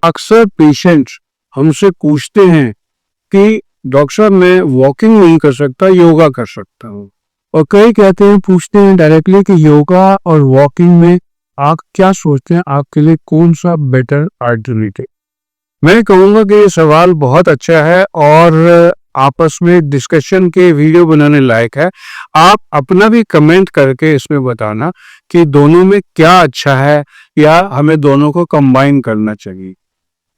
अक्सर पेशेंट्स हमसे पूछते हैं कि डॉक्टर साहब मैं वॉकिंग नहीं कर सकता, योगा कर सकता हूँ। और कई कहते हैं, पूछते हैं डायरेक्टली कि योगा और वॉकिंग में आप क्या सोचते हैं, आपके लिए कौन सा बेटर अल्टरनेटिव। मैं कहूँगा कि ये सवाल बहुत अच्छा है और आपस में डिस्कशन के वीडियो बनाने लायक है। आप अपना भी कमेंट करके इसमें बताना कि दोनों में क्या अच्छा है या हमें दोनों को कंबाइन करना चाहिए।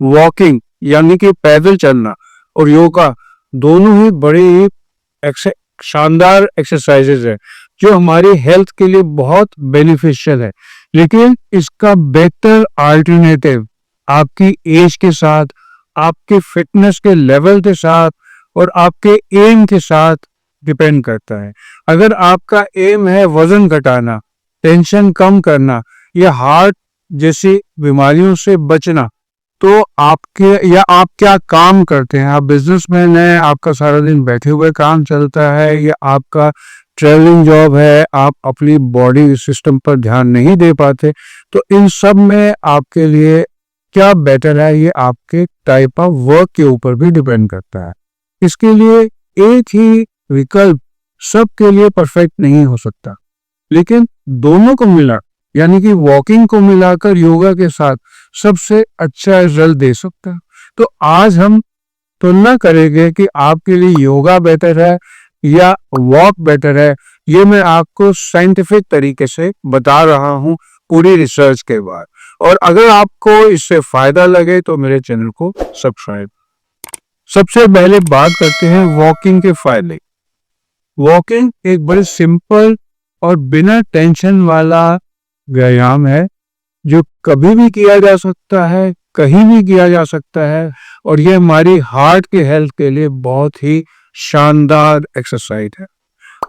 वॉकिंग यानी कि पैदल चलना और योगा दोनों ही बड़ी ही शानदार एक्सरसाइजेज है जो हमारी हेल्थ के लिए बहुत बेनिफिशियल है। लेकिन इसका बेहतर अल्टरनेटिव आपकी एज के साथ, आपके फिटनेस के लेवल के साथ और आपके एम के साथ डिपेंड करता है। अगर आपका एम है वजन घटाना, टेंशन कम करना या हार्ट जैसी बीमारियों से बचना, तो आपके या आप क्या काम करते हैं, आप बिजनेसमैन हैं, आपका सारा दिन बैठे हुए काम चलता है या आपका ट्रेवलिंग जॉब है, आप अपनी बॉडी सिस्टम पर ध्यान नहीं दे पाते, तो इन सब में आपके लिए क्या बेटर है ये आपके टाइप ऑफ वर्क के ऊपर भी डिपेंड करता है। इसके लिए एक ही विकल्प सबके लिए परफेक्ट नहीं हो सकता, लेकिन दोनों को मिला यानी कि वॉकिंग को मिलाकर योगा के साथ सबसे अच्छा रिजल्ट दे सकता है। तो आज हम तुलना करेंगे कि आपके लिए योगा बेटर है या वॉक बेटर है। ये मैं आपको साइंटिफिक तरीके से बता रहा हूँ पूरी रिसर्च के बाद। और अगर आपको इससे फायदा लगे तो मेरे चैनल को सब्सक्राइब। सबसे पहले बात करते हैं वॉकिंग के फायदे। वॉकिंग एक बड़े सिंपल और बिना टेंशन वाला व्यायाम है जो कभी भी किया जा सकता है, कहीं भी किया जा सकता है और यह हमारी हार्ट की हेल्थ के लिए बहुत ही शानदार एक्सरसाइज है।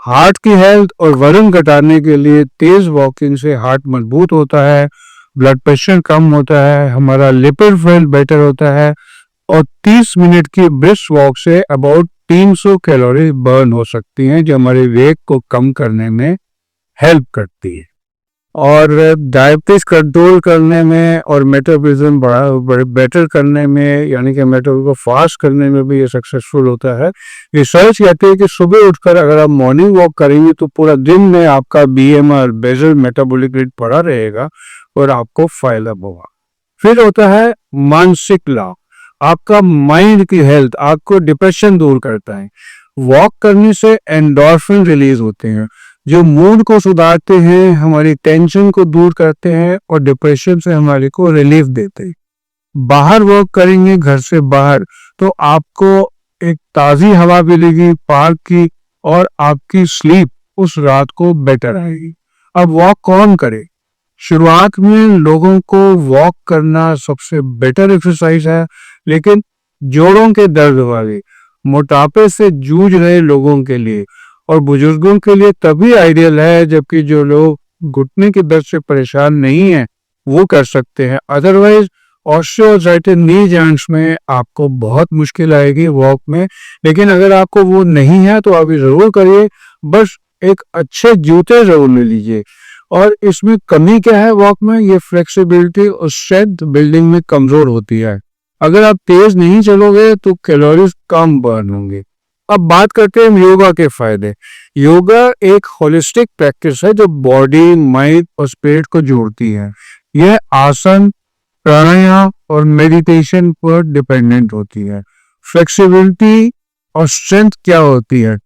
हार्ट की हेल्थ और वजन घटाने के लिए तेज वॉकिंग से हार्ट मजबूत होता है, ब्लड प्रेशर कम होता है, हमारा लिपिड लेवल बेटर होता है और 30 मिनट की brisk walk say about 300 calorie burn हो सकती हैं जो हमारे वेट को कम करने में हेल्प करती है और डायबिटीज कंट्रोल करने में और मेटाबॉलिज्म बेटर करने में यानी कि मेटाबॉलिज्म को फास्ट करने में भी ये सक्सेसफुल होता है। रिसर्च कहते हैं कि सुबह उठकर अगर आप मॉर्निंग वॉक करेंगे तो पूरा दिन में आपका BMR बेसल मेटाबॉलिक रेट बढ़ा रहेगा और आपको फायदा होगा। फिर होता है मानसिक लाभ। आपका माइंड की हेल्थ, आपको डिप्रेशन दूर करता है। वॉक करने से एंडोर्फिन रिलीज होते हैं जो मूड को सुधारते हैं, हमारी टेंशन को दूर करते हैं और डिप्रेशन से हमारे को रिलीफ देते हैं। बाहर वॉक करेंगे घर से बाहर तो आपको एक ताज़ी हवा मिलेगी पार्क की और आपकी स्लीप उस रात को बेटर आएगी। अब वॉक कौन करे? शुरुआत में लोगों को वॉक करना सबसे बेटर एक्सरसाइज है, लेकिन जोड़ों के दर्द वाले, मोटापे से जूझ रहे लोगों के लिए और बुजुर्गों के लिए तभी आइडियल है, जबकि जो लोग घुटने के दर्द से परेशान नहीं है वो कर सकते हैं। अदरवाइज ऑस्टियोआर्थराइटिस नी जॉइंट्स में आपको बहुत मुश्किल आएगी वॉक में। लेकिन अगर आपको वो नहीं है तो आप जरूर करिए, बस एक अच्छे जूते जरूर ले लीजिए। और इसमें कमी क्या है वॉक में? ये फ्लेक्सिबिलिटी और स्ट्रेंथ बिल्डिंग में कमजोर होती है। अगर आप तेज नहीं चलोगे तो कैलोरीज कम बर्न होंगे। अब बात करते हैं योगा के फायदे। योगा एक होलिस्टिक प्रैक्टिस है जो बॉडी, माइंड और स्पिरिट को जोड़ती है। यह आसन, प्राणायाम और मेडिटेशन पर डिपेंडेंट होती है। फ्लेक्सिबिलिटी और स्ट्रेंथ क्या होती है?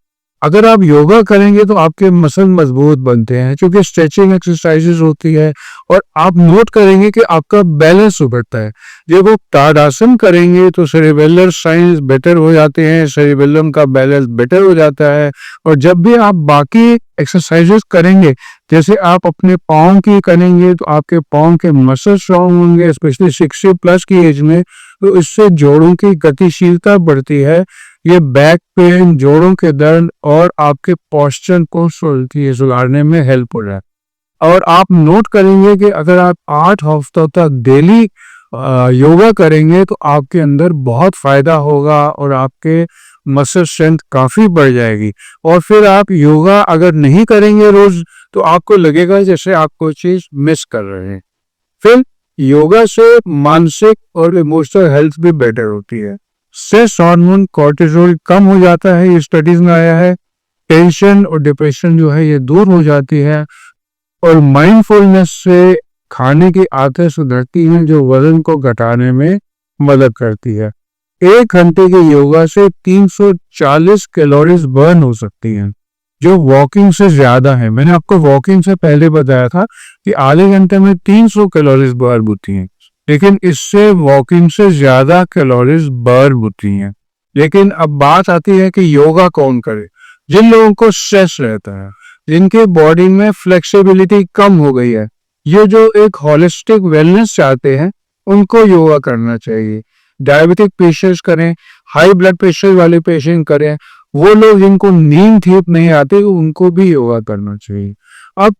अगर आप योगा करेंगे तो आपके मसल मजबूत बनते हैं क्योंकि स्ट्रेचिंग एक्सरसाइजेज होती है और आप नोट करेंगे कि आपका बैलेंस उभरता है। जब आप ताड़ासन करेंगे तो सेरिबेलर साइंस बेटर हो जाते हैं, सेरिबेलम का बैलेंस बेटर हो जाता है। और जब भी आप बाकी एक्सरसाइजेस करेंगे, जैसे आप अपने पाँव की करेंगे तो आपके पाँव के मसल स्ट्रांग होंगे, स्पेशली 60+ की एज में, तो इससे जोड़ों की गतिशीलता बढ़ती है। ये बैक पेन, जोड़ों के दर्द और आपके पोस्चर को सुधारने में हेल्प हो रहा है। और आप नोट करेंगे कि अगर आप 8 हफ्तों तक डेली योगा करेंगे तो आपके अंदर बहुत फायदा होगा और आपके मसल स्ट्रेंथ काफी बढ़ जाएगी। और फिर आप योगा अगर नहीं करेंगे रोज तो आपको लगेगा जैसे आप कोई चीज मिस कर रहे हैं। फिर योगा से मानसिक और इमोशनल हेल्थ भी बेटर होती है। स्ट्रेस हार्मोन कॉर्टिसोल कम हो जाता है, ये स्टडीज में आया है। टेंशन और डिप्रेशन जो है ये दूर हो जाती है। और माइंडफुलनेस से खाने की आदतें सुधरती हैं, जो वजन को घटाने में मदद करती है। 1 घंटे के योगा से 340 कैलोरीज बर्न हो सकती हैं, जो वॉकिंग से ज्यादा है। मैंने आपको वॉकिंग से पहले बताया था कि आधे घंटे में 300 कैलोरीज बर्न होती हैं, लेकिन इससे वॉकिंग से ज्यादा कैलोरीज बर्न होती हैं। लेकिन अब बात आती है कि योगा कौन करे। जिन लोगों को स्ट्रेस रहता है, जिनके बॉडी में फ्लेक्सिबिलिटी कम हो गई है, ये जो एक होलिस्टिक वेलनेस चाहते हैं, उनको योगा करना चाहिए। डायबिटिक पेशेंट्स करें, हाई ब्लड प्रेशर वाले पेशेंट करें, वो लोग जिनको नींद ठीक नहीं आती उनको भी योगा करना चाहिए। अब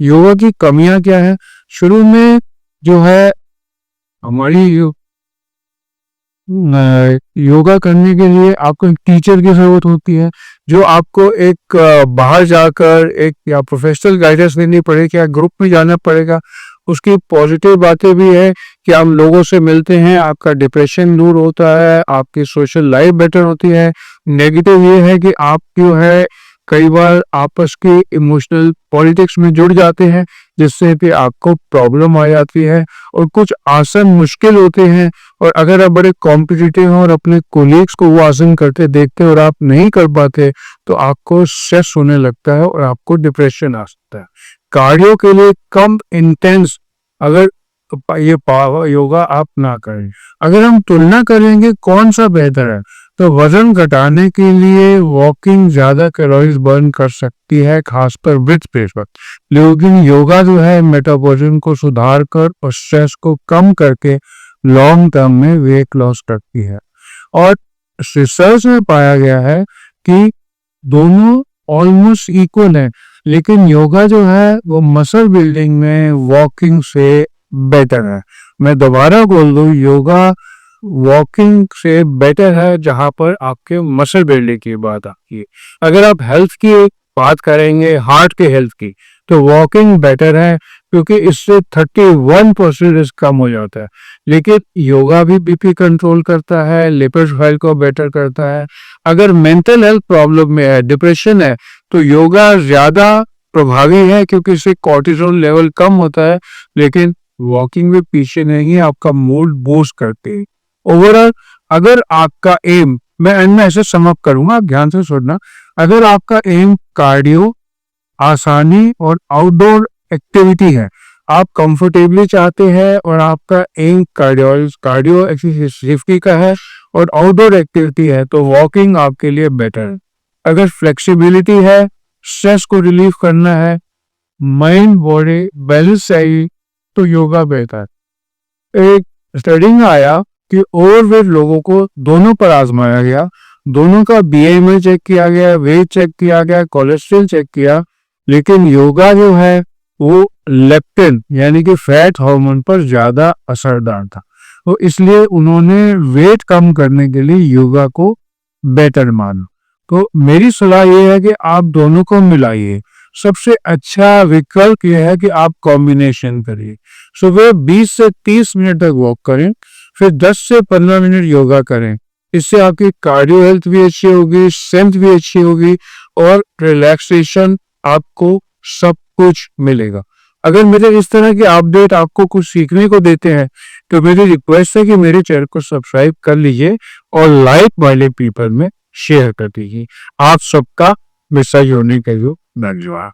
योगा की कमियां क्या है? शुरू में जो है हमारी योगा करने के लिए आपको एक टीचर की जरूरत होती है, जो आपको एक बाहर जाकर एक या प्रोफेशनल गाइडेंस लेनी पड़ेगी या ग्रुप में जाना पड़ेगा। उसकी पॉजिटिव बातें भी है कि आप लोगों से मिलते हैं, आपका डिप्रेशन दूर होता है, आपकी सोशल लाइफ बेटर होती है। नेगेटिव ये है कि आप जो है कई बार आपस की इमोशनल पॉलिटिक्स में जुड़ जाते हैं, जिससे कि आपको प्रॉब्लम आ जाती है और कुछ आसन मुश्किल होते हैं। और अगर आप बड़े कॉम्पिटिटिव हैं और अपने कोलीग्स को वो आसन करते देखते और आप नहीं कर पाते, तो आपको स्ट्रेस होने लगता है और आपको डिप्रेशन आ सकता है। कार्डियो के लिए कम इंटेंस अगर ये योगा आप ना करें। अगर हम तुलना करेंगे कौन सा बेहतर है, तो वजन घटाने के लिए वॉकिंग ज्यादा कैलोरीज बर्न कर सकती है, खासकर ब्लड प्रेशर। लेकिन योगा जो है मेटाबॉलिज्म को सुधार कर और स्ट्रेस को कम करके लॉन्ग टर्म में वेट लॉस करती है। और रिसर्च में पाया गया है कि दोनों ऑलमोस्ट इक्वल है, लेकिन योगा जो है वो मसल बिल्डिंग में वॉकिंग से बेटर है। मैं दोबारा बोल दूं, योगा वॉकिंग से बेटर है जहां पर आपके मसल बिल्डिंग की बात आती है। अगर आप हेल्थ की बात करेंगे, हार्ट के हेल्थ की, तो वॉकिंग बेटर है, क्योंकि इससे 31% रिस्क कम हो जाता है। लेकिन योगा भी बीपी कंट्रोल करता है, लिपिड प्रोफाइल को बेटर करता है। अगर मेंटल हेल्थ प्रॉब्लम में है, डिप्रेशन है, तो योगा ज्यादा प्रभावी है, क्योंकि इससे कॉर्टिसोल लेवल कम होता है। लेकिन वॉकिंग में पीछे नहीं, आपका मूड बूस्ट करते हैं। ओवरऑल अगर आपका एम, मैं एंड में ऐसे समअप करूंगा, आप ध्यान से सुनना। अगर आपका एम कार्डियो, आसानी और आउटडोर एक्टिविटी है, आप कंफर्टेबली चाहते हैं और आपका एम कार्डियो एक्सरसाइज सेफ्टी का है और आउटडोर एक्टिविटी है, तो वॉकिंग आपके लिए बेटर है। अगर फ्लेक्सिबिलिटी है, स्ट्रेस को रिलीव करना है, माइंड बॉडी बैलेंस चाहिए, तो योगा बेहतर है। एक स्टडी में आया कि ओवरवेट लोगों को दोनों पर आजमाया गया, दोनों का बीएमआई चेक किया गया, वेट चेक किया गया, कोलेस्ट्रॉल चेक किया, लेकिन योगा जो है वो लेप्टिन यानी कि फैट हार्मोन पर ज्यादा असरदार था। तो इसलिए उन्होंने वेट कम करने के लिए योगा को बेटर माना। तो मेरी सलाह ये है कि आप दोनों को मिलाइए। सबसे अच्छा विकल्प यह है कि आप कॉम्बिनेशन करिए। सुबह 20 से 30 मिनट तक वॉक करें, फिर 10 से 15 मिनट योगा करें। इससे आपकी कार्डियो हेल्थ भी अच्छी होगी, स्ट्रेंथ भी अच्छी होगी और रिलैक्सेशन आपको सब कुछ मिलेगा। अगर मेरे इस तरह की अपडेट आपको कुछ सीखने को देते हैं, तो मेरी रिक्वेस्ट है कि मेरे चैनल को सब्सक्राइब कर लीजिए और लाइक वाले पीपल में शेयर कर दीजिए। आप सबका मिसाइल होने के लिए धन्यवाद।